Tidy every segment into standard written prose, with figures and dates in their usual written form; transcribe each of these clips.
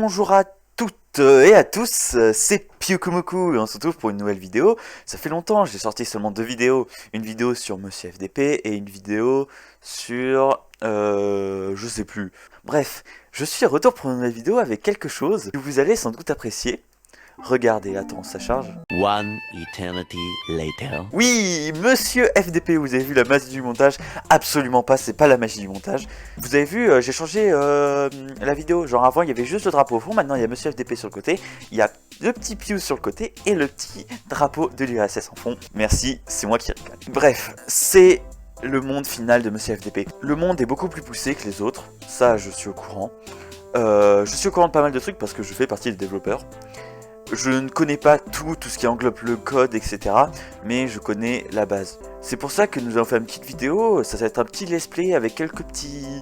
Bonjour à toutes et à tous, c'est Pyukumuku et on se retrouve pour une nouvelle vidéo. Ça fait longtemps, j'ai sorti seulement deux vidéos. Une vidéo sur Monsieur FDP et une vidéo sur... je sais plus. Bref, je suis de retour pour une nouvelle vidéo avec quelque chose que vous allez sans doute apprécier. Regardez, attends, ça charge. One eternity later. Oui, Monsieur FDP, vous avez vu la magie du montage? Absolument pas, c'est pas la magie du montage. Vous avez vu, j'ai changé la vidéo. Genre avant, il y avait juste le drapeau au fond. Maintenant, il y a Monsieur FDP sur le côté. Il y a le petit Piu sur le côté et le petit drapeau de l'URSS en fond. Merci, c'est moi qui rigole. Bref, c'est le monde final de Monsieur FDP. Le monde est beaucoup plus poussé que les autres. Ça, je suis au courant. Je suis au courant de pas mal de trucs parce que je fais partie des développeurs. Je ne connais pas tout ce qui englobe le code, etc. Mais je connais la base. C'est pour ça que nous avons fait une petite vidéo. Ça va être un petit let's play avec quelques petits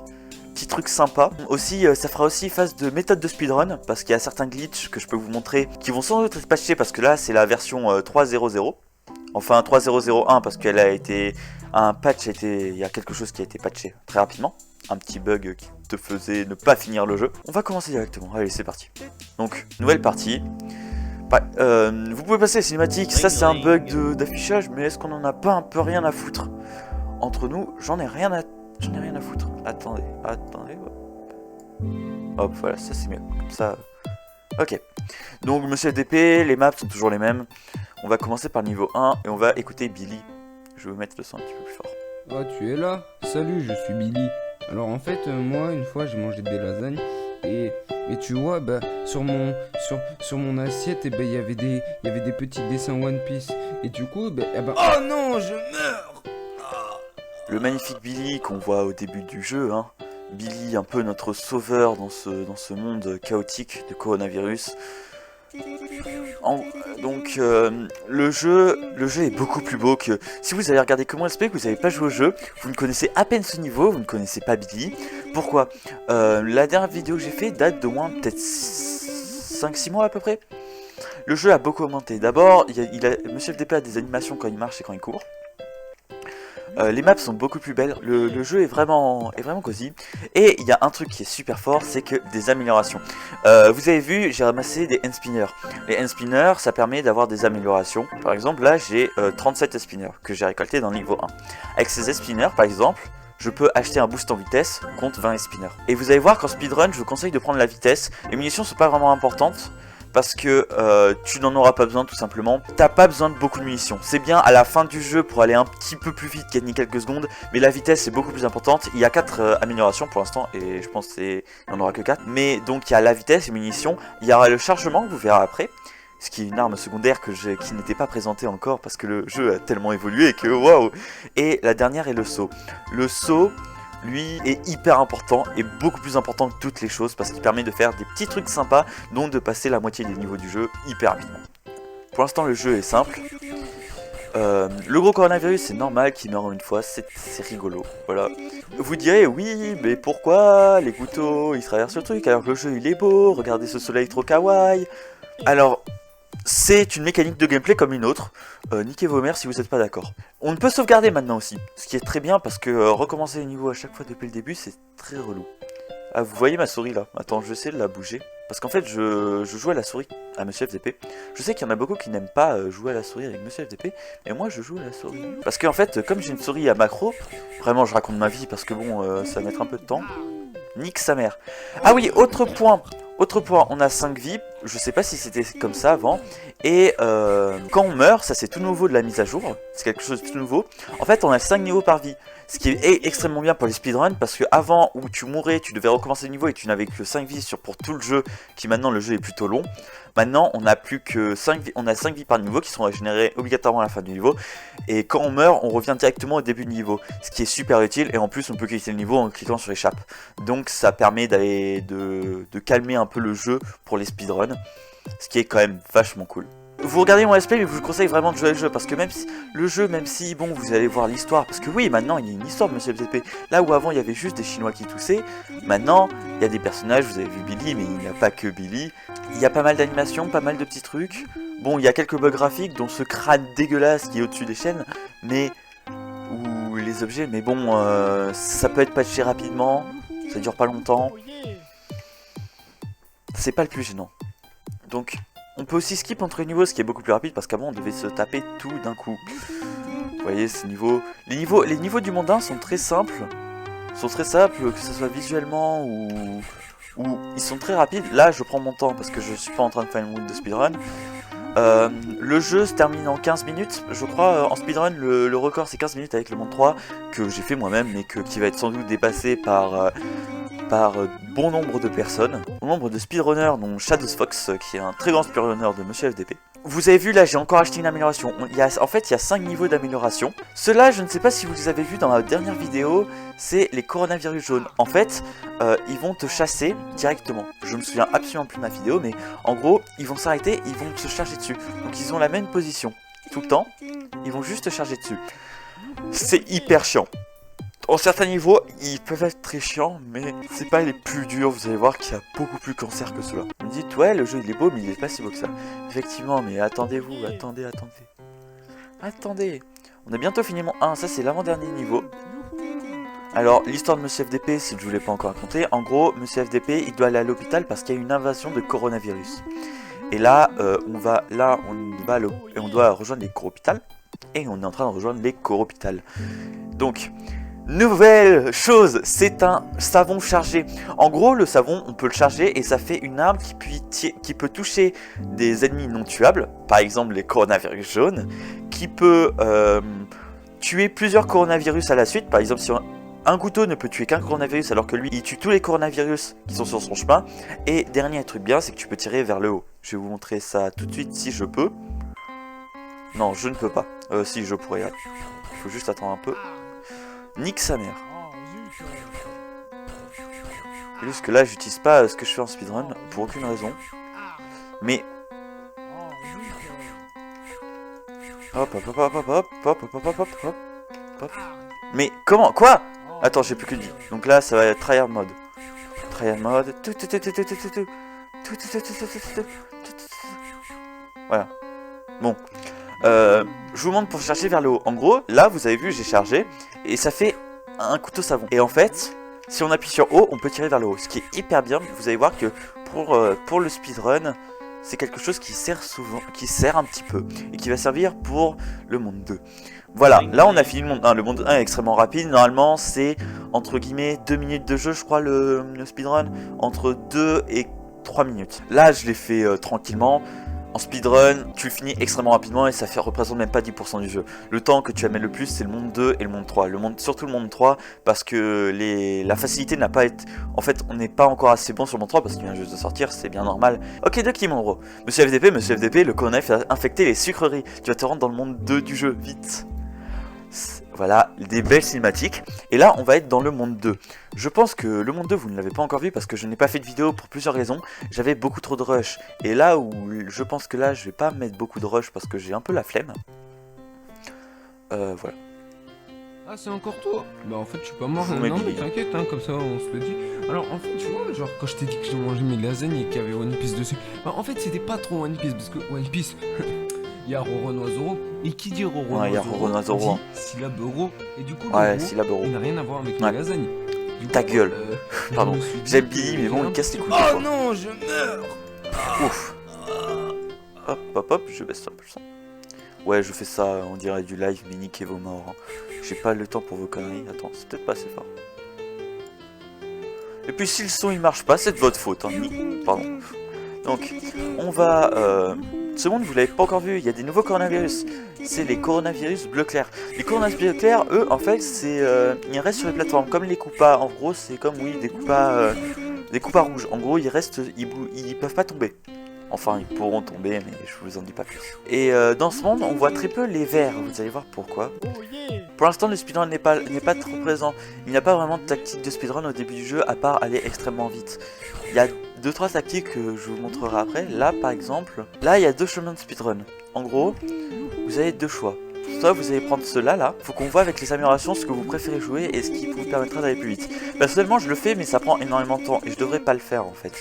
trucs sympas. Aussi, ça fera aussi phase de méthode de speedrun. Parce qu'il y a certains glitches que je peux vous montrer qui vont sans doute être patchés. Parce que là, c'est la version 3.0.0. Enfin, 3.0.0.1 parce qu'elle a été... Un patch a été... Il y a quelque chose qui a été patché très rapidement. Un petit bug qui te faisait ne pas finir le jeu. On va commencer directement. Allez, c'est parti. Donc, nouvelle partie. Vous pouvez passer les cinématiques, ça c'est un bug d'affichage, mais est-ce qu'on en a pas un peu rien à foutre? Entre nous, j'en ai rien à foutre. Attendez. Hop, voilà, ça c'est mieux. Comme ça. Ok. Donc, Monsieur FDP, les maps sont toujours les mêmes. On va commencer par le niveau 1 et on va écouter Billy. Je vais vous mettre le son un petit peu plus fort. Oh, tu es là? Salut, je suis Billy. Alors en fait, moi, une fois, j'ai mangé des lasagnes et tu vois, bah, sur mon assiette, eh ben, il y avait des petits dessins One Piece. Et du coup, oh non, je meurs! Le magnifique Billy qu'on voit au début du jeu, hein. Billy, un peu notre sauveur dans ce monde chaotique de coronavirus. Donc le jeu est beaucoup plus beau que... Si vous avez regardé comment expliquer que vous n'avez pas joué au jeu, vous ne connaissez à peine ce niveau, vous ne connaissez pas Billy. Pourquoi? La dernière vidéo que j'ai fait date d'au moins peut-être 5-6 mois à peu près. Le jeu a beaucoup augmenté. D'abord, Monsieur FDP a des animations quand il marche et quand il court. Les maps sont beaucoup plus belles, le jeu est vraiment cosy. Et il y a un truc qui est super fort, c'est que des améliorations. Vous avez vu, j'ai ramassé des hand spinners. Les hand spinners, ça permet d'avoir des améliorations. Par exemple, là j'ai 37 hand spinners que j'ai récoltés dans le niveau 1. Avec ces hand spinners, par exemple, je peux acheter un boost en vitesse contre 20 hand spinners. Et vous allez voir qu'en speedrun, je vous conseille de prendre la vitesse. Les munitions sont pas vraiment importantes. Parce que tu n'en auras pas besoin tout simplement. T'as pas besoin de beaucoup de munitions. C'est bien à la fin du jeu pour aller un petit peu plus vite, gagner quelques secondes. Mais la vitesse est beaucoup plus importante. Il y a 4 améliorations pour l'instant. Et je pense qu'il n'y en aura que 4. Mais donc il y a la vitesse, les munitions. Il y aura le chargement que vous verrez après. Ce qui est une arme secondaire qui n'était pas présentée encore. Parce que le jeu a tellement évolué que waouh. Et la dernière est le saut. Le saut... lui est hyper important et beaucoup plus important que toutes les choses parce qu'il permet de faire des petits trucs sympas, donc de passer la moitié des niveaux du jeu hyper rapidement. Pour l'instant le jeu est simple. Le gros coronavirus c'est normal qu'il meure une fois, c'est rigolo, voilà. Vous direz oui mais pourquoi les couteaux ils traversent le truc alors que le jeu il est beau, regardez ce soleil trop kawaii. Alors... c'est une mécanique de gameplay comme une autre, niquez vos mères si vous n'êtes pas d'accord. On ne peut sauvegarder maintenant aussi, ce qui est très bien parce que recommencer les niveaux à chaque fois depuis le début c'est très relou. Ah vous voyez ma souris là, attends je vais essayer de la bouger. Parce qu'en fait je joue à la souris, à Monsieur FDP. Je sais qu'il y en a beaucoup qui n'aiment pas jouer à la souris avec Monsieur FDP, mais moi je joue à la souris. Parce qu'en fait comme j'ai une souris à macro, vraiment je raconte ma vie parce que bon ça va mettre un peu de temps. Nique sa mère. Ah oui, autre point, on a 5 vies, je sais pas si c'était comme ça avant, et quand on meurt, ça c'est tout nouveau de la mise à jour, c'est quelque chose de tout nouveau, en fait on a 5 niveaux par vie, ce qui est extrêmement bien pour les speedruns, parce que avant où tu mourais, tu devais recommencer le niveau et tu n'avais que 5 vies pour tout le jeu, qui maintenant le jeu est plutôt long, maintenant on a plus que 5 vies, on a 5 vies par niveau qui sont régénérées obligatoirement à la fin du niveau, et quand on meurt, on revient directement au début du niveau, ce qui est super utile, et en plus on peut quitter le niveau en cliquant sur échappe, donc ça permet d'aller de calmer un peu le jeu pour les speedruns, ce qui est quand même vachement cool. Vous regardez mon let's play mais je vous conseille vraiment de jouer au jeu parce que même si bon vous allez voir l'histoire, parce que oui maintenant il y a une histoire de Monsieur FDP, là où avant il y avait juste des Chinois qui toussaient, maintenant il y a des personnages, vous avez vu Billy mais il n'y a pas que Billy, il y a pas mal d'animations, pas mal de petits trucs, bon il y a quelques bugs graphiques dont ce crâne dégueulasse qui est au-dessus des chaînes, mais ou les objets, mais bon ça peut être patché rapidement, ça dure pas longtemps. c'est pas le plus gênant. Donc, on peut aussi skip entre les niveaux, ce qui est beaucoup plus rapide, parce qu'avant, on devait se taper tout d'un coup. Vous voyez, ces niveaux... Les niveaux du monde 1 sont très simples. Que ce soit visuellement ou ils sont très rapides. Là, je prends mon temps, parce que je suis pas en train de faire une route de speedrun. Le jeu se termine en 15 minutes, je crois. En speedrun, le record c'est 15 minutes avec le monde 3, que j'ai fait moi-même, mais qui va être sans doute dépassé par bon nombre de personnes. Bon nombre de speedrunners, dont Shadows Fox, qui est un très grand speedrunner de Monsieur FDP. Vous avez vu, là j'ai encore acheté une amélioration. En fait, il y a 5 niveaux d'amélioration. Ceux-là, je ne sais pas si vous les avez vus dans la dernière vidéo, c'est les coronavirus jaunes. En fait, ils vont te chasser directement. Je me souviens absolument plus de ma vidéo, mais en gros, ils vont s'arrêter, ils vont se charger dessus. Donc ils ont la même position tout le temps, ils vont juste te charger dessus. C'est hyper chiant. En certains niveaux, ils peuvent être très chiants, mais c'est pas les plus durs. Vous allez voir qu'il y a beaucoup plus cancer que cela. Vous me dites, ouais, le jeu il est beau, mais il est pas si beau que ça. Effectivement, mais attendez-vous, attendez. On a bientôt fini mon 1, ça c'est l'avant-dernier niveau. Alors, l'histoire de Monsieur FDP, si je vous l'ai pas encore raconté, en gros, Monsieur FDP, il doit aller à l'hôpital parce qu'il y a une invasion de coronavirus. Et là, on doit rejoindre les corohôpitales, et on est en train de rejoindre les corohôpitales. Donc... Nouvelle chose, c'est un savon chargé. En gros, le savon, on peut le charger et ça fait une arme qui peut toucher des ennemis non tuables, par exemple les coronavirus jaunes, qui peut tuer plusieurs coronavirus à la suite. Par exemple, si un couteau ne peut tuer qu'un coronavirus alors que lui, il tue tous les coronavirus qui sont sur son chemin. Et dernier truc bien, c'est que tu peux tirer vers le haut. Je vais vous montrer ça tout de suite si je peux. Non, je ne peux pas. Si, je pourrais. Il faut juste attendre un peu. Nique sa mère. C'est juste que là j'utilise pas ce que je fais en speedrun pour aucune raison. Mais hop. Mais comment? Quoi? Attends, j'ai plus que 10. Donc là ça va être tryhard mode. Voilà. Bon. Je vous montre pour chercher vers le haut. En gros, là vous avez vu, j'ai chargé et ça fait un couteau savon. Et en fait, si on appuie sur haut, on peut tirer vers le haut. Ce qui est hyper bien. Vous allez voir que pour le speedrun, c'est quelque chose qui sert souvent, qui sert un petit peu et qui va servir pour le monde 2. Voilà, là on a fini le monde 1. Le monde 1 est extrêmement rapide. Normalement, c'est entre guillemets 2 minutes de jeu, je crois, le speedrun. Entre 2 et 3 minutes. Là, je l'ai fait tranquillement. En speedrun, tu le finis extrêmement rapidement et ça représente même pas 10% du jeu. Le temps que tu amènes le plus, c'est le monde 2 et le monde 3. Surtout le monde 3, parce que la facilité n'a pas été... En fait, on n'est pas encore assez bon sur le monde 3 parce qu'il vient juste de sortir, c'est bien normal. Ok, de qui, mon gros? Monsieur FDP, le coronavirus a infecté les sucreries. Tu vas te rendre dans le monde 2 du jeu, vite. Voilà, des belles cinématiques. Et là, on va être dans le monde 2. Je pense que le monde 2, vous ne l'avez pas encore vu parce que je n'ai pas fait de vidéo pour plusieurs raisons. J'avais beaucoup trop de rush. Et là où je pense que là, je vais pas mettre beaucoup de rush parce que j'ai un peu la flemme. Voilà. Ah, c'est encore toi? Bah en fait, je suis pas mort. Vous Non, m'habillez. mais t'inquiète, hein, comme ça, on se le dit. Alors, en fait, tu vois, genre, quand je t'ai dit que j'ai mangé mes lasagnes et qu'il y avait One Piece dessus, bah en fait, c'était pas trop One Piece, parce que One Piece, il y a Roronoa-Zoro, et qui dit Roronoa-Zoro, Ouais, il y a Roronoa-Zoro. dit syllabe euro, et du coup, le Ouais, euro, syllabe euro. il n'a rien à voir avec Ouais. mes lasagnes. Du Ta coup, gueule. je Pardon. me suis dit J'aime que Billy, mais bon, j'avais il casse les couilles. Oh quoi. non, je meurs. Ouf. Hop, je baisse un peu le son. Ouais, je fais ça, on dirait du live, mais niquez vos morts. Hein. J'ai pas le temps pour vos conneries. Attends, c'est peut-être pas assez fort. Et puis si le son il marche pas, c'est de votre faute. Hein. Pardon. Donc, on va... Ce monde, vous l'avez pas encore vu, il y a des nouveaux coronavirus. C'est les coronavirus bleu clair. Les coronavirus bleu clair, eux, en fait, c'est... ils restent sur les plateformes, comme les Koopas. En gros, c'est comme, oui, des Koopas rouges. En gros, ils restent... Ils peuvent pas tomber. Enfin, ils pourront tomber, mais je vous en dis pas plus. Et dans ce monde, on voit très peu les verts. Vous allez voir pourquoi. Pour l'instant, le speedrun n'est pas trop présent. Il n'y a pas vraiment de tactique de speedrun au début du jeu, à part aller extrêmement vite. Il y a 2-3 tactiques que je vous montrerai après. Là, par exemple, là, il y a 2 chemins de speedrun. En gros, vous avez 2 choix. Soit vous allez prendre ceux-là, là. Faut qu'on voit avec les améliorations ce que vous préférez jouer et ce qui vous permettra d'aller plus vite. Personnellement, je le fais, mais ça prend énormément de temps et je devrais pas le faire en fait.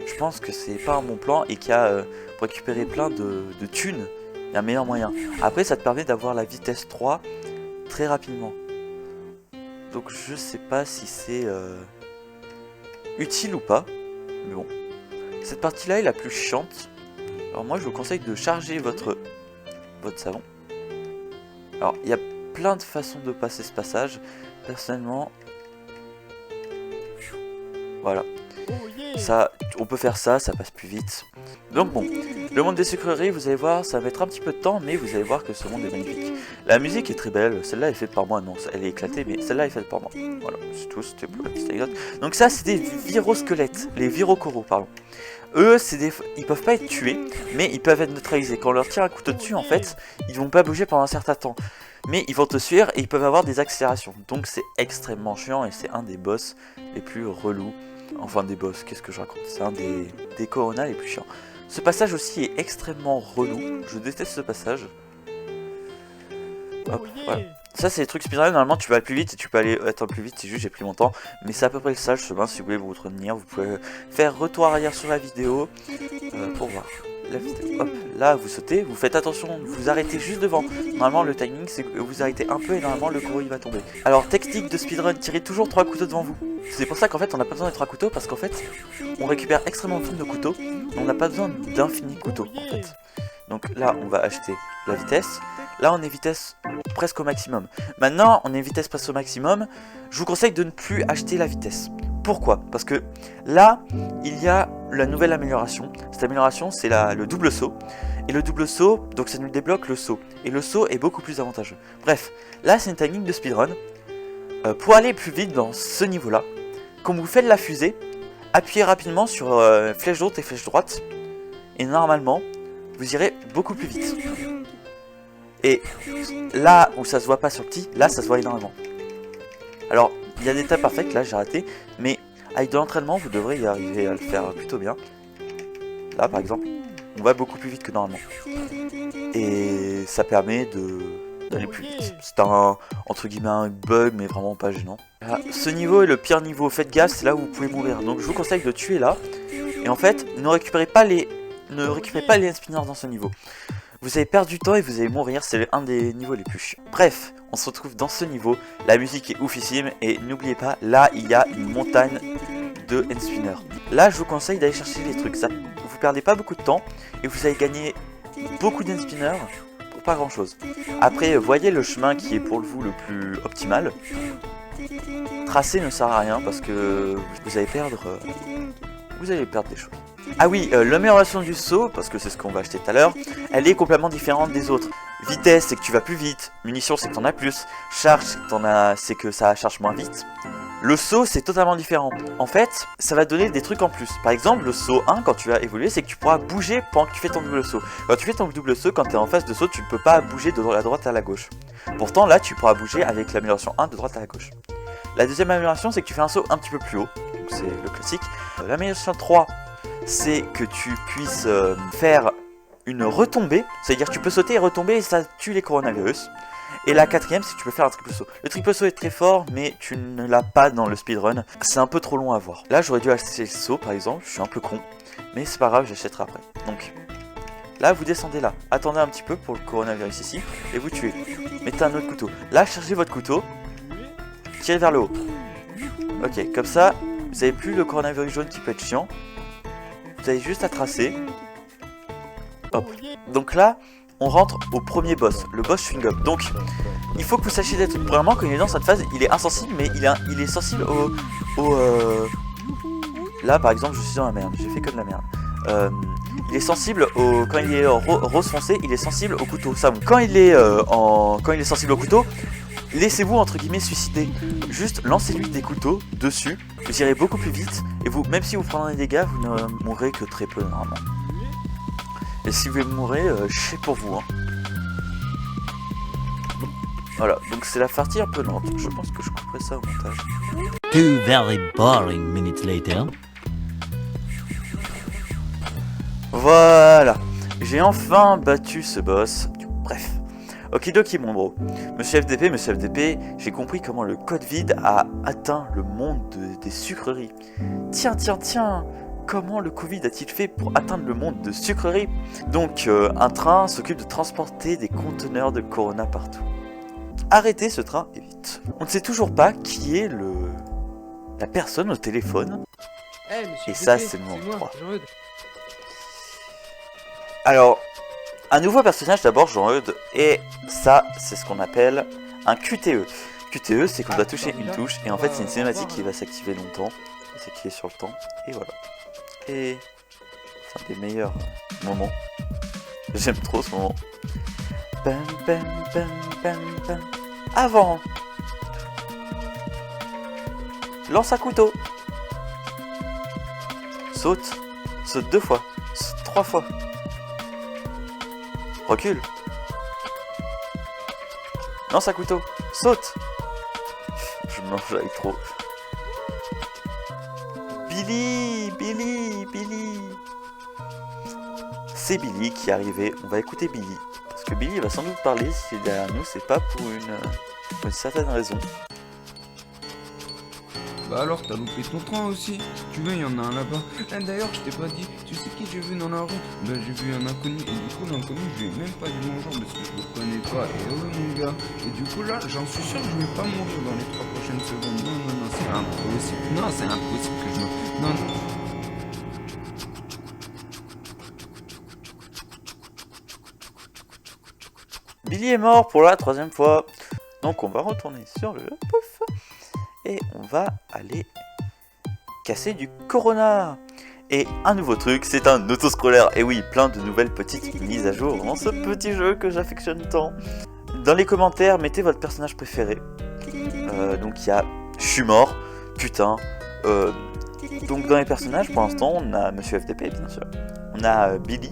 Je pense que c'est pas un bon plan et qu'il y a pour récupérer plein de thunes, il y a un meilleur moyen. Après, ça te permet d'avoir la vitesse 3 très rapidement. Donc je sais pas si c'est utile ou pas, mais bon. Cette partie-là est la plus chiante. Alors moi je vous conseille de charger votre savon. Alors il y a plein de façons de passer ce passage. Personnellement, voilà. Ça, on peut faire ça, ça passe plus vite. Donc bon, le monde des sucreries, vous allez voir, ça va mettre un petit peu de temps, mais vous allez voir que ce monde est magnifique. La musique est très belle, celle-là est faite par moi, non, elle est éclatée, mais celle-là est faite par moi. Voilà, c'est tout, c'était pour la petite anecdote. Donc ça, c'est des virosquelettes, les virocoraux, pardon. Eux, ils peuvent pas être tués, mais ils peuvent être neutralisés. Quand on leur tire un couteau dessus, en fait, ils vont pas bouger pendant un certain temps. Mais ils vont te suivre et ils peuvent avoir des accélérations. Donc c'est extrêmement chiant et c'est un des boss les plus relous. Enfin des boss, qu'est-ce que je raconte? C'est un des Corona les plus chiants. Ce passage aussi est extrêmement relou. Je déteste ce passage. Hop, voilà. Ça c'est les trucs speedrun, normalement tu vas aller plus vite et tu peux aller attendre plus vite, c'est juste j'ai pris mon temps. Mais c'est à peu près le sage chemin, si vous voulez vous retenir, vous pouvez faire retour arrière sur la vidéo pour voir la vidéo. Hop, là vous sautez, vous faites attention, vous arrêtez juste devant. Normalement le timing c'est que vous arrêtez un peu et normalement le gros il va tomber. Alors technique de speedrun, tirez toujours 3 couteaux devant vous. C'est pour ça qu'en fait on n'a pas besoin des 3 couteaux parce qu'en fait on récupère extrêmement vite nos couteaux. On n'a pas besoin d'infini couteaux en fait. Donc là on va acheter la vitesse. Là on est vitesse presque au maximum. Maintenant on est vitesse presque au maximum. Je vous conseille de ne plus acheter la vitesse. Pourquoi? Parce que là il y a la nouvelle amélioration. Cette amélioration c'est le double saut. Et le double saut, donc ça nous débloque le saut. Et le saut est beaucoup plus avantageux. Bref, là c'est une technique de speedrun. Pour aller plus vite dans ce niveau là, quand vous faites la fusée, appuyez rapidement sur flèche droite et flèche droite. Et normalement vous irez beaucoup plus vite. Et là où ça se voit pas sur le petit, là ça se voit énormément. Alors il y a des tas parfaits, là j'ai raté, mais avec de l'entraînement vous devrez y arriver à le faire plutôt bien. Là par exemple, on va beaucoup plus vite que normalement. Et ça permet d'aller plus vite. C'est entre guillemets un bug mais vraiment pas gênant. Là, ce niveau est le pire niveau, faites gaffe, c'est là où vous pouvez mourir. Donc je vous conseille de tuer là. Et en fait, ne récupérez pas les end spinners dans ce niveau. Vous allez perdre du temps et vous allez mourir, c'est un des niveaux les plus chiants. Bref, on se retrouve dans ce niveau, la musique est oufissime et n'oubliez pas, là il y a une montagne de end spinners. Là je vous conseille d'aller chercher les trucs, ça, vous perdez pas beaucoup de temps et vous allez gagner beaucoup d'end spinners pour pas grand chose. Après voyez le chemin qui est pour vous le plus optimal. Tracer ne sert à rien parce que vous allez perdre des choses. Ah oui, l'amélioration du saut, parce que c'est ce qu'on va acheter tout à l'heure, elle est complètement différente des autres. Vitesse, c'est que tu vas plus vite. Munitions, c'est que t'en as plus. Charge, c'est que ça charge moins vite. Le saut, c'est totalement différent. En fait, ça va donner des trucs en plus. Par exemple, le saut 1, quand tu vas évoluer, c'est que tu pourras bouger pendant que tu fais ton double saut. Quand tu fais ton double saut, quand tu es en phase de saut, tu ne peux pas bouger de la droite à la gauche. Pourtant, là, tu pourras bouger avec l'amélioration 1 de droite à la gauche. La deuxième amélioration, c'est que tu fais un saut un petit peu plus haut. Donc c'est le classique. L'amélioration 3, c'est que tu puisses faire une retombée. C'est-à-dire que tu peux sauter et retomber et ça tue les coronavirus. Et la quatrième, c'est que tu peux faire un triple saut. Le triple saut est très fort, mais tu ne l'as pas dans le speedrun. C'est un peu trop long à voir. Là, j'aurais dû acheter le saut, par exemple. Je suis un peu con. Mais c'est pas grave, j'achèterai après. Donc, là, vous descendez là. Attendez un petit peu pour le coronavirus ici. Et vous tuez. Mettez un autre couteau. Là, chargez votre couteau. Tirez vers le haut. Ok, comme ça, vous n'avez plus le coronavirus jaune qui peut être chiant. Vous avez juste à tracer. Hop. Donc là, on rentre au premier boss, le boss chewing-gum. Donc, il faut que vous sachiez d'être... Premièrement, quand il est dans cette phase, il est insensible, mais il est sensible Là, par exemple, je suis dans la merde. J'ai fait que de la merde. Il est sensible quand il est rose foncé, il est sensible au couteau. Ça, quand il est sensible au couteau, laissez-vous entre guillemets suicider. Juste lancez-lui des couteaux dessus. Vous irez beaucoup plus vite. Et vous, même si vous prenez des dégâts, vous ne mourrez que très peu normalement. Et si vous mourrez, c'est pour vous. Hein. Voilà, donc c'est la partie un peu lente. Je pense que je couperai ça au montage. 2 very boring minutes later. Voilà, j'ai enfin battu ce boss. Bref. Okidoki mon bro. Monsieur FDP, j'ai compris comment le code vide a atteint le monde des sucreries. Tiens. Comment le Covid a-t-il fait pour atteindre le monde de sucreries? Donc, un train s'occupe de transporter des conteneurs de Corona partout. Arrêtez ce train et vite. On ne sait toujours pas qui est la personne au téléphone. Hey, et ça, c'est le moment 3. Alors, un nouveau personnage d'abord, Jean-Eudes, et ça, c'est ce qu'on appelle un QTE. QTE, c'est qu'on doit toucher une touche, et en fait, c'est une cinématique qui va s'activer longtemps, et s'activer sur le temps, et voilà. Et c'est un des meilleurs moments. J'aime trop ce moment. Bam, bam, bam, bam, bam. Avant. Lance un couteau. Saute. Saute 2 fois. Saute 3 fois. Recule. Lance un couteau. Saute. Je mange avec trop. Billy. C'est Billy qui est arrivé. On va écouter Billy. Parce que Billy va sans doute parler si c'est derrière nous. C'est pas pour une certaine raison. Bah alors, t'as loupé ton train aussi. Si tu veux, il y en a un là-bas. Ah, d'ailleurs, je t'ai pas dit, tu sais qui j'ai vu dans la rue? Bah, j'ai vu un inconnu. Et du coup, l'inconnu, je lui ai même pas dit bonjour parce que je le connais pas. Et ouais, mon gars. Et du coup, là, j'en suis sûr que je vais pas mourir dans les 3 prochaines secondes. Non, c'est impossible. Non, c'est impossible que je me. Non. Billy est mort pour la 3e fois. Donc, on va retourner sur le pouf. Et on va aller casser du Corona. Et un nouveau truc, c'est un autoscroller. Et oui, plein de nouvelles petites mises à jour dans ce petit jeu que j'affectionne tant. Dans les commentaires, mettez votre personnage préféré. Donc il y a je suis mort, putain. Donc dans les personnages, pour l'instant, on a Monsieur FDP, bien sûr. On a Billy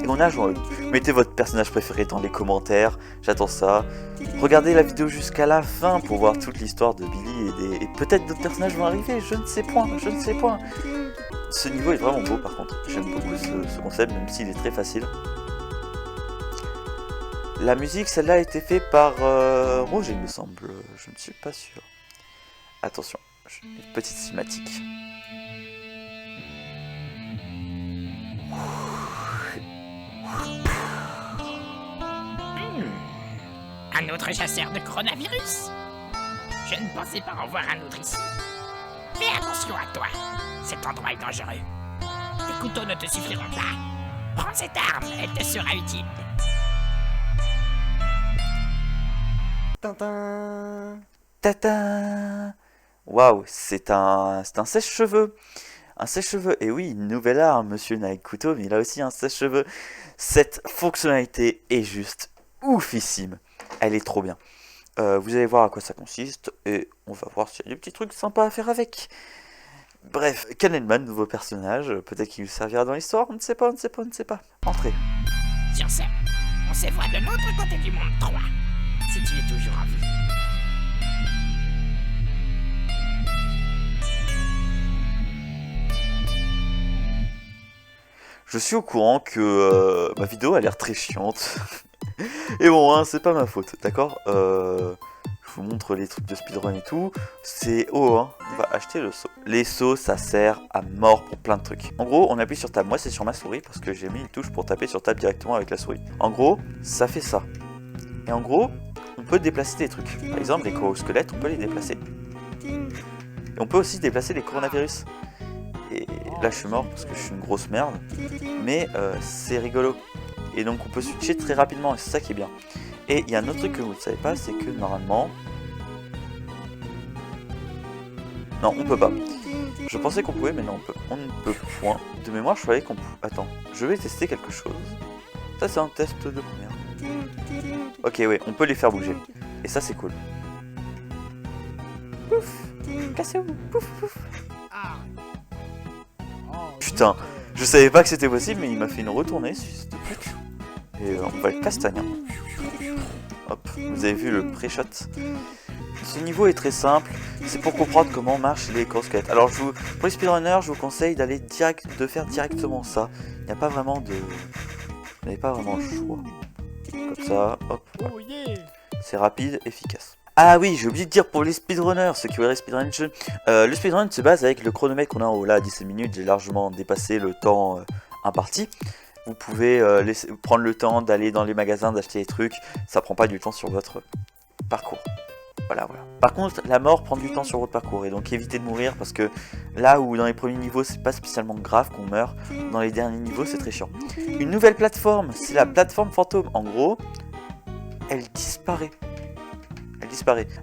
et on a Jean-Eudes. Mettez votre personnage préféré dans les commentaires, j'attends ça. Regardez la vidéo jusqu'à la fin pour voir toute l'histoire de Billy et peut-être d'autres personnages vont arriver, je ne sais point. Ce niveau est vraiment beau par contre, j'aime beaucoup ce concept même s'il est très facile. La musique, celle-là a été faite par Roger, il me semble, je ne suis pas sûr. Attention, une petite cinématique. Un autre chasseur de coronavirus? Je ne pensais pas en voir un autre ici. Fais attention à toi, cet endroit est dangereux. Tes couteaux ne te suffiront pas. Prends cette arme, elle te sera utile. Tata. Waouh, c'est un sèche-cheveux. Un sèche-cheveux, et oui, une nouvelle arme, monsieur n'a avec couteau, mais il a aussi un sèche-cheveux. Cette fonctionnalité est juste oufissime. Elle est trop bien. Vous allez voir à quoi ça consiste, et on va voir s'il y a des petits trucs sympas à faire avec. Bref, Cannonman, nouveau personnage, peut-être qu'il nous servira dans l'histoire, on ne sait pas. Entrez. Sur ce, on se voit de l'autre côté du monde 3, si tu es toujours en vie. Je suis au courant que ma vidéo a l'air très chiante. Et bon, hein, c'est pas ma faute, d'accord. Je vous montre les trucs de speedrun et tout. C'est haut, hein. On va acheter le seau. Les seaux, ça sert à mort pour plein de trucs. En gros, on appuie sur table. Moi, c'est sur ma souris parce que j'ai mis une touche pour taper sur table directement avec la souris. En gros, ça fait ça. Et en gros, on peut déplacer des trucs. Par exemple, les coraux-squelettes, on peut les déplacer. Et on peut aussi déplacer les coronavirus. Et là, je suis mort parce que je suis une grosse merde. Mais c'est rigolo. Et donc, on peut switcher très rapidement. Et c'est ça qui est bien. Et il y a un autre truc que vous ne savez pas, c'est que normalement... Non, on peut pas. Je pensais qu'on pouvait, mais non, on ne peut point. De mémoire, je croyais qu'on pouvait... Attends, je vais tester quelque chose. Ça, c'est un test de première. Ok, oui, on peut les faire bouger. Et ça, c'est cool. Pouf. Cassez-vous. Pouf, pouf. Putain, je savais pas que c'était possible, mais il m'a fait une retournée, fils de pute. Et on va le castagner. Hop, vous avez vu le pré-shot. Ce niveau est très simple, c'est pour comprendre comment marchent les coraux-squelettes. Alors pour les speedrunners, je vous conseille de faire directement ça. Il n'y a pas vraiment de... Vous n'avez pas vraiment le choix. Comme ça, hop. Voilà. C'est rapide, efficace. Ah oui, j'ai oublié de dire pour les speedrunners, ceux qui verraient speedrun, le speedrun se base avec le chronomètre qu'on a en haut là, 17 minutes, j'ai largement dépassé le temps imparti. Vous pouvez prendre le temps d'aller dans les magasins, d'acheter des trucs, ça prend pas du temps sur votre parcours. Voilà. Par contre, la mort prend du temps sur votre parcours, et donc évitez de mourir, parce que là où dans les premiers niveaux c'est pas spécialement grave qu'on meurt, dans les derniers niveaux c'est très chiant. Une nouvelle plateforme, c'est la plateforme fantôme. En gros, elle disparaît.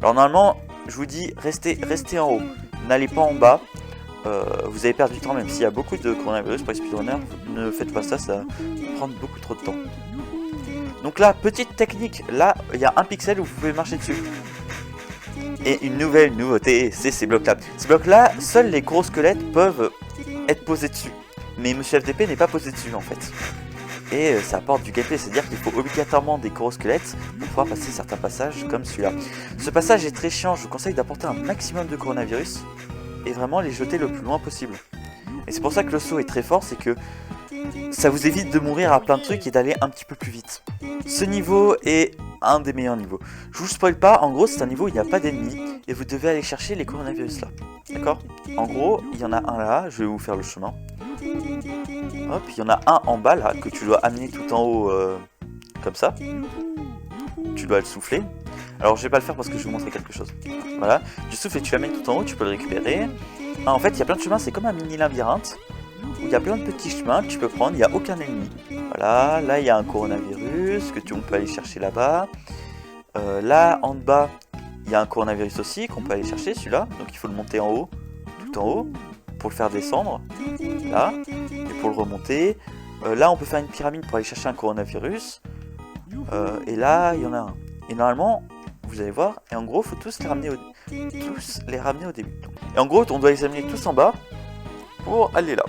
Alors normalement, je vous dis, restez en haut, n'allez pas en bas. Vous avez perdu du temps, même s'il y a beaucoup de coronavirus pour les speedrunners, ne faites pas ça, ça va prendre beaucoup trop de temps. Donc là, petite technique, là il y a un pixel où vous pouvez marcher dessus. Et une nouvelle nouveauté, c'est ces blocs là. Ces blocs là, seuls les gros squelettes peuvent être posés dessus. Mais Monsieur FDP n'est pas posé dessus en fait. Et ça apporte du gameplay, c'est-à-dire qu'il faut obligatoirement des gros squelettes pour pouvoir passer certains passages comme celui-là. Ce passage est très chiant, je vous conseille d'apporter un maximum de coronavirus et vraiment les jeter le plus loin possible. Et c'est pour ça que le saut est très fort, c'est que ça vous évite de mourir à plein de trucs et d'aller un petit peu plus vite. Ce niveau est un des meilleurs niveaux. Je vous spoil pas, en gros c'est un niveau où il n'y a pas d'ennemis et vous devez aller chercher les coronavirus là. D'accord? En gros, il y en a un là, je vais vous faire le chemin. Hop, il y en a un en bas là que tu dois amener tout en haut comme ça. Tu dois le souffler. Alors je vais pas le faire parce que je vais vous montrer quelque chose. Voilà, tu souffles et tu l'amènes tout en haut, tu peux le récupérer. Ah, en fait il y a plein de chemins, c'est comme un mini labyrinthe où il y a plein de petits chemins que tu peux prendre, il n'y a aucun ennemi. Voilà, là il y a un coronavirus que on peut aller chercher là-bas. Là en bas il y a un coronavirus aussi qu'on peut aller chercher, celui-là. Donc il faut le monter en haut, tout en haut, pour le faire descendre. Là, et pour le remonter. Là on peut faire une pyramide pour aller chercher un coronavirus. Et là il y en a un. Et normalement, vous allez voir, et en gros il faut tous les ramener au début. Et en gros on doit les amener tous en bas pour aller là.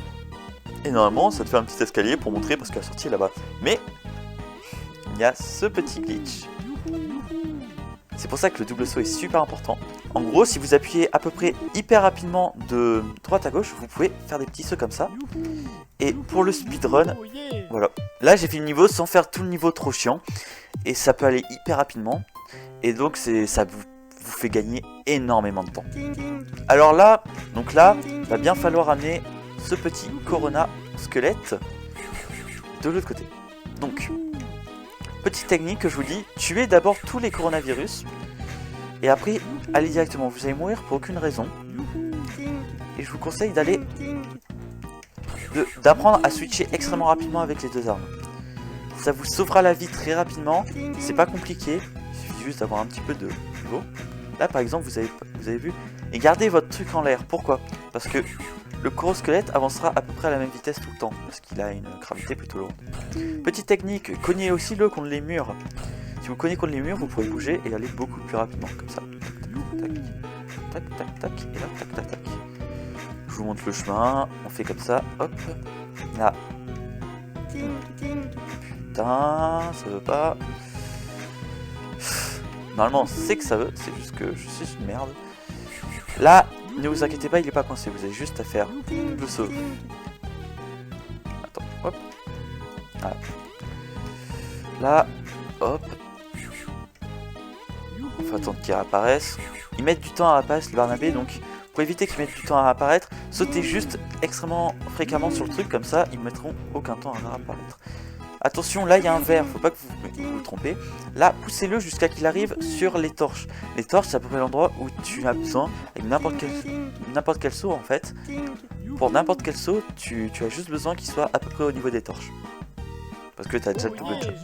Et normalement ça te fait un petit escalier pour montrer parce que la sortie est là-bas. Mais il y a ce petit glitch. C'est pour ça que le double saut est super important. En gros, si vous appuyez à peu près hyper rapidement de droite à gauche, vous pouvez faire des petits sauts comme ça. Et pour le speedrun, voilà. Là j'ai fait le niveau sans faire tout le niveau trop chiant. Et ça peut aller hyper rapidement. Et donc ça vous fait gagner énormément de temps. Alors là, va bien falloir amener ce petit corona squelette de l'autre côté. Donc, petite technique que je vous dis, tuez d'abord tous les coronavirus. Et après, allez directement. Vous allez mourir pour aucune raison. Et je vous conseille d'apprendre à switcher extrêmement rapidement avec les deux armes. Ça vous sauvera la vie très rapidement. C'est pas compliqué. Il suffit juste d'avoir un petit peu de niveau. Là par exemple vous avez vu. Et gardez votre truc en l'air. Pourquoi? Parce que le corosquelette avancera à peu près à la même vitesse tout le temps. Parce qu'il a une gravité plutôt lourde. Petite technique, cognez aussi le contre les murs. Si vous cognez contre les murs, vous pourrez bouger et aller beaucoup plus rapidement. Comme ça. Tac, tac, tac, tac. Et là, tac, tac, tac. Je vous montre le chemin. On fait comme ça. Hop. Là. Putain, ça veut pas. Normalement, c'est que ça veut. C'est juste que je suis une merde. Là, ne vous inquiétez pas, il est pas coincé. Vous avez juste à faire le saut. Attends, hop. Voilà. Là, hop. Il faut attendre qu'il réapparaisse. Ils mettent du temps à apparaître, le Barnabé, donc pour éviter qu'ils mettent du temps à apparaître, sautez juste extrêmement fréquemment sur le truc, comme ça ils mettront aucun temps à réapparaître. Attention, là il y a un verre, faut pas que vous vous trompez. Là, poussez-le jusqu'à qu'il arrive sur les torches. Les torches, c'est à peu près l'endroit où tu as besoin, avec n'importe quel saut en fait. Pour n'importe quel saut, tu as juste besoin qu'il soit à peu près au niveau des torches. Parce que tu as déjà le double job.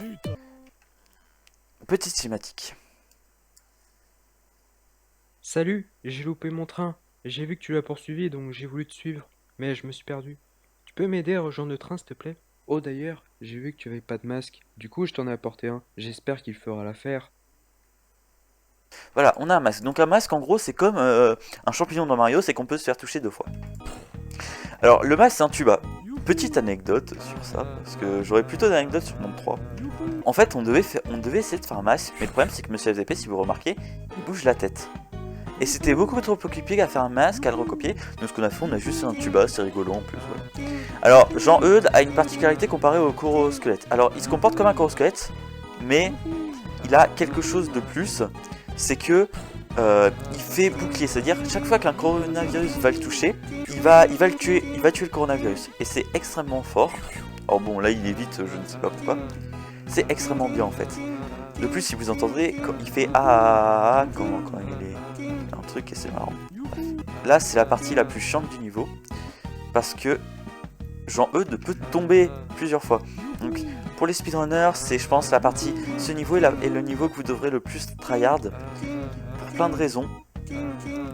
Petite cinématique. Salut, j'ai loupé mon train. J'ai vu que tu l'as poursuivi, donc j'ai voulu te suivre. Mais je me suis perdu. Tu peux m'aider à rejoindre le train, s'il te plaît? Oh d'ailleurs, j'ai vu que tu avais pas de masque. Du coup, je t'en ai apporté un. J'espère qu'il fera l'affaire. Voilà, on a un masque. Donc un masque, en gros, c'est comme un champignon dans Mario, c'est qu'on peut se faire toucher 2 fois. Alors, le masque, c'est un tuba. Petite anecdote sur ça, parce que j'aurais plutôt d'anecdotes sur Monde 3. En fait, on devait essayer de faire un masque, mais le problème, c'est que Monsieur FDP, si vous remarquez, il bouge la tête. Et c'était beaucoup trop occupé à faire un masque, à le recopier. Donc ce qu'on a fait, on a juste un tuba, c'est rigolo en plus. Ouais. Alors, Jean-Eudes a une particularité comparée au corosquelette. Alors, il se comporte comme un corosquelette, mais il a quelque chose de plus. C'est que il fait bouclier, c'est-à-dire chaque fois qu'un coronavirus va le toucher, il va tuer le coronavirus. Et c'est extrêmement fort. Alors bon, là il évite, je ne sais pas pourquoi. C'est extrêmement bien en fait. De plus, si vous entendrez, quand il fait ah quand il est un truc et c'est marrant. Bref. Là, c'est la partie la plus chiante du niveau parce que Jean-Eudes peut tomber plusieurs fois. Donc, pour les speedrunners, c'est, je pense, la partie. Ce niveau est le niveau que vous devrez le plus tryhard pour plein de raisons.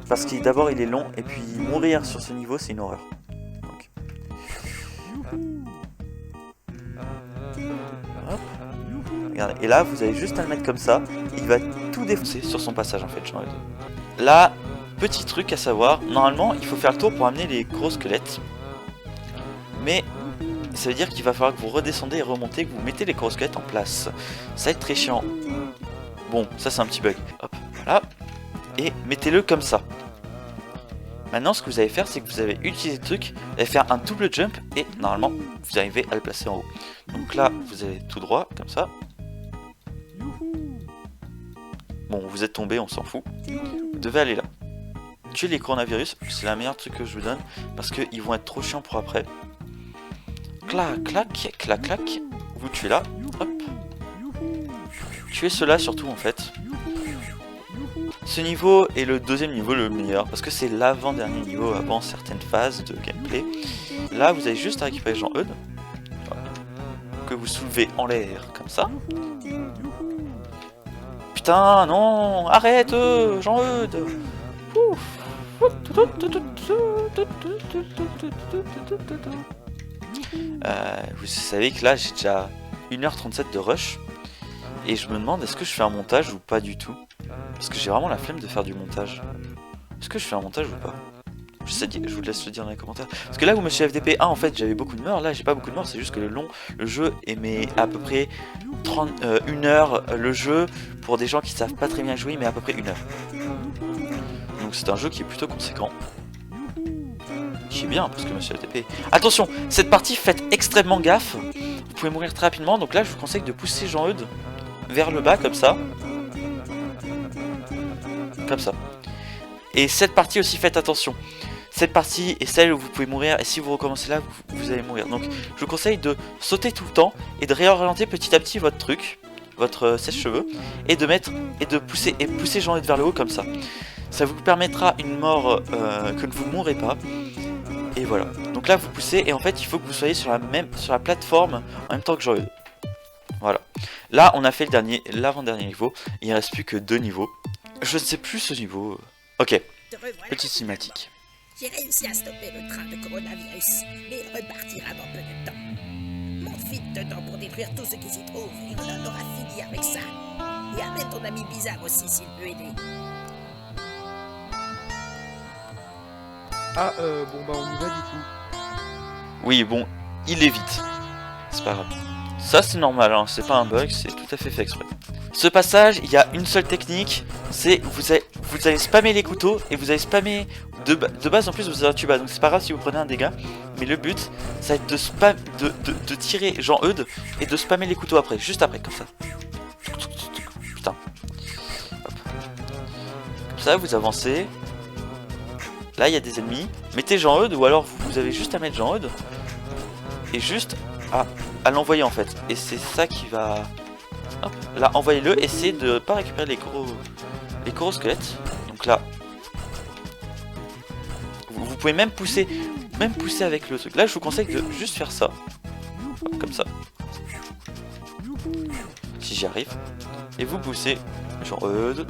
Parce que d'abord, il est long et puis mourir sur ce niveau, c'est une horreur. Donc. Hop. Regardez. Et là, vous avez juste à le mettre comme ça. Il va tout défoncer sur son passage en fait, Jean-Eudes. Là, petit truc à savoir. Normalement, il faut faire le tour pour amener les gros squelettes. Mais ça veut dire qu'il va falloir que vous redescendez et remontez, que vous mettez les gros squelettes en place. Ça va être très chiant. Bon, ça c'est un petit bug. Hop, voilà. Et mettez-le comme ça. Maintenant, ce que vous allez faire, c'est que vous allez utiliser le truc, vous allez faire un double jump et normalement, vous arrivez à le placer en haut. Donc là, vous allez tout droit, comme ça. Bon, vous êtes tombé, on s'en fout. Vous devez aller là. Tuer les coronavirus, c'est la meilleure truc que je vous donne parce qu'ils vont être trop chiants pour après. Clac, clac, clac, clac. Vous tuez là. Hop. Tuez ceux-là surtout en fait. Ce niveau est le deuxième niveau le meilleur parce que c'est l'avant-dernier niveau avant certaines phases de gameplay. Là, vous avez juste à récupérer Jean-Eudes que vous soulevez en l'air comme ça. Putain, non, arrête, Jean-Eudes. Vous savez que là j'ai déjà 1h37 de rush et je me demande est-ce que je fais un montage ou pas du tout parce que j'ai vraiment la flemme de faire du montage. Est-ce que je fais un montage ou pas? Je vous laisse le dire dans les commentaires parce que là vous me chez FDP1 en fait j'avais beaucoup de morts, là j'ai pas beaucoup de morts, c'est juste que le jeu émet à peu près 1 heure le jeu pour des gens qui savent pas très bien jouer mais à peu près 1 heure. Donc c'est un jeu qui est plutôt conséquent. Qui est bien parce que monsieur ATP. Attention, cette partie faites extrêmement gaffe. Vous pouvez mourir très rapidement. Donc là je vous conseille de pousser Jean-Eudes vers le bas comme ça. Comme ça. Et cette partie aussi faites attention. Cette partie est celle où vous pouvez mourir et si vous recommencez là vous allez mourir. Donc je vous conseille de sauter tout le temps et de réorienter petit à petit votre truc, votre sèche-cheveux et de pousser Jean-Eudes vers le haut comme ça. Ça vous permettra une mort que ne vous mourrez pas. Et voilà. Donc là vous poussez et en fait il faut que vous soyez sur la plateforme en même temps que Jean-Eudes. Voilà. Là on a fait l'avant-dernier niveau. Il ne reste plus que 2 niveaux. Je ne sais plus ce niveau. Ok. Petite cinématique. J'ai réussi à stopper le train de coronavirus, mais il repartira dans peu de temps. Monte vite dedans pour détruire tout ce qui s'y trouve, et on en aura fini avec ça. Et amène ton ami bizarre aussi s'il peut aider. Ah, bon bah on y va du coup. Oui, bon, il est vite. C'est pas grave. Ça c'est normal, hein, c'est pas un bug, c'est tout à fait fait exprès. Ce passage, il y a une seule technique, c'est vous allez spammer les couteaux et vous allez spammer de base en plus vous avez un tuba, donc c'est pas grave si vous prenez un dégât, mais le but ça va être de tirer Jean-Eudes et de spammer les couteaux après, juste après, comme ça. Putain. Hop. Comme ça vous avancez. Là il y a des ennemis, mettez Jean-Eudes ou alors vous avez juste à mettre Jean-Eudes et juste à l'envoyer en fait, et c'est ça qui va... Hop, là envoyez-le, essayez de pas récupérer les gros squelettes. Donc là vous pouvez même pousser avec le truc. Là je vous conseille de juste faire ça. Hop, comme ça. Si j'y arrive. Et vous poussez Jean-Eudes.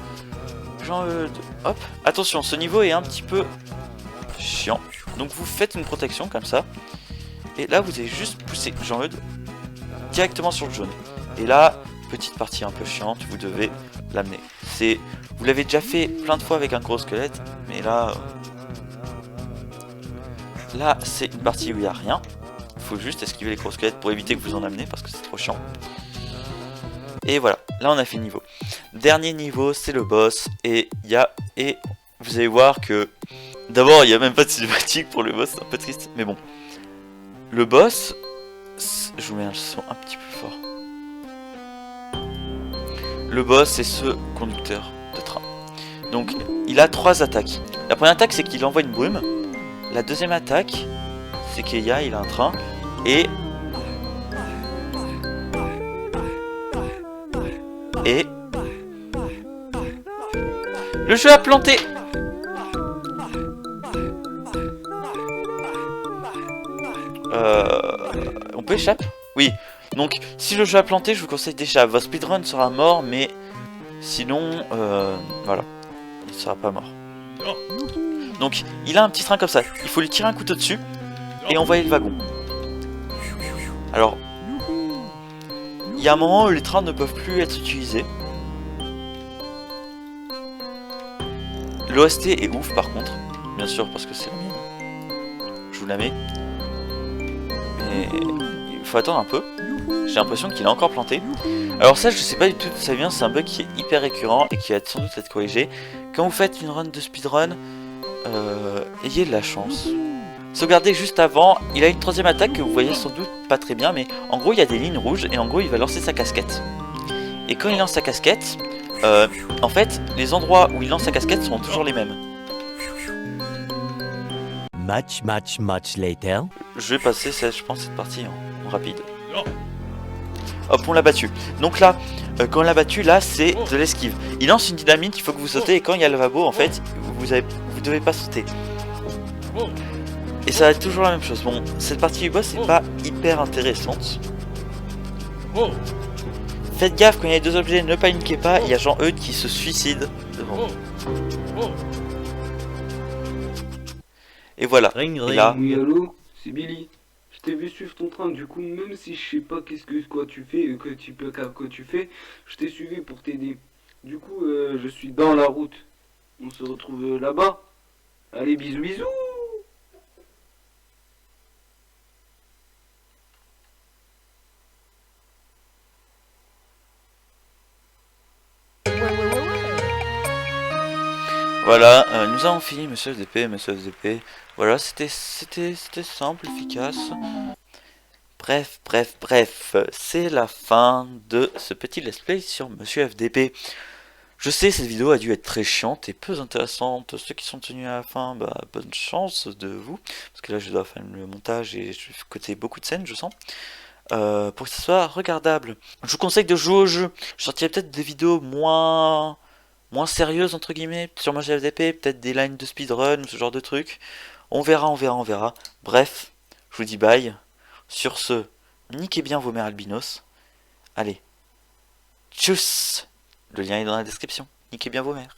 Hop. Attention, ce niveau est un petit peu chiant. Donc vous faites une protection comme ça. Et là vous allez juste pousser Jean-Eudes directement sur le jaune. Et là, petite partie un peu chiante, vous devez l'amener. Vous l'avez déjà fait plein de fois avec un gros squelette, mais là c'est une partie où il n'y a rien. Il faut juste esquiver les gros squelettes pour éviter que vous en amenez parce que c'est trop chiant. Et voilà, là on a fait le niveau. Dernier niveau, c'est le boss. Et vous allez voir que d'abord il n'y a même pas de cinématique pour le boss, c'est un peu triste, mais bon. Le boss, je vous mets un son un petit peu fort. Le boss, c'est ce conducteur de train. Donc, il a 3 attaques. La première attaque, c'est qu'il envoie une brume. La deuxième attaque, c'est qu'il a un train. Et Et... le jeu a planté. On peut échapper? Oui. Donc, si le jeu a planté, je vous conseille d'échapper. Votre speedrun sera mort, mais sinon, voilà, il sera pas mort. Donc, il a un petit train comme ça. Il faut lui tirer un couteau dessus et envoyer le wagon. Alors, il y a un moment où les trains ne peuvent plus être utilisés. L'OST est ouf par contre, bien sûr, parce que c'est la mienne. Je vous la mets. Mais il faut attendre un peu. J'ai l'impression qu'il est encore planté. Alors ça, je sais pas du tout d'où ça vient, c'est un bug qui est hyper récurrent et qui va sans doute être corrigé. Quand vous faites une run de speedrun, ayez de la chance. Sauvegardez juste avant, il a une troisième attaque que vous voyez sans doute pas très bien, mais en gros il y a des lignes rouges et en gros il va lancer sa casquette. Et quand il lance sa casquette, en fait, les endroits où il lance sa casquette sont toujours les mêmes. Much later. Je vais passer, je pense, cette partie en rapide. Hop, on l'a battu. Donc là, quand on l'a battu, là, c'est de l'esquive. Il lance une dynamite, il faut que vous sautez, et quand il y a le lavabo, en fait, vous devez pas sauter. Et ça va être toujours la même chose. Bon, cette partie du boss n'est pas hyper intéressante. Faites gaffe, quand il y a deux objets, ne paniquez pas, il y a Jean-Eudes qui se suicide devant vous. Et voilà. Ring, Et là, Oui, allô, c'est Billy. Je t'ai vu suivre ton train, du coup, même si je sais pas quoi tu fais, que tu fais, je t'ai suivi pour t'aider. Du coup, je suis dans la route. On se retrouve là-bas. Allez, bisous, bisous. voilà, nous avons fini Monsieur FDP. Voilà, c'était simple, efficace. Bref, c'est la fin de ce petit let's play sur Monsieur FDP. Je sais, cette vidéo a dû être très chiante et peu intéressante. Ceux qui sont tenus à la fin, bah, bonne chance de vous. Parce que là, je dois faire le montage et je vais côté beaucoup de scènes, je sens. Pour que ce soit regardable. Je vous conseille de jouer au jeu. Je sortirai peut-être des vidéos moins sérieuses, entre guillemets, sur Monsieur FDP. Peut-être des lines de speedrun, ce genre de trucs. On verra. Bref, je vous dis bye. Sur ce, niquez bien vos mères albinos. Allez, tchuss! Le lien est dans la description. Niquez bien vos mères.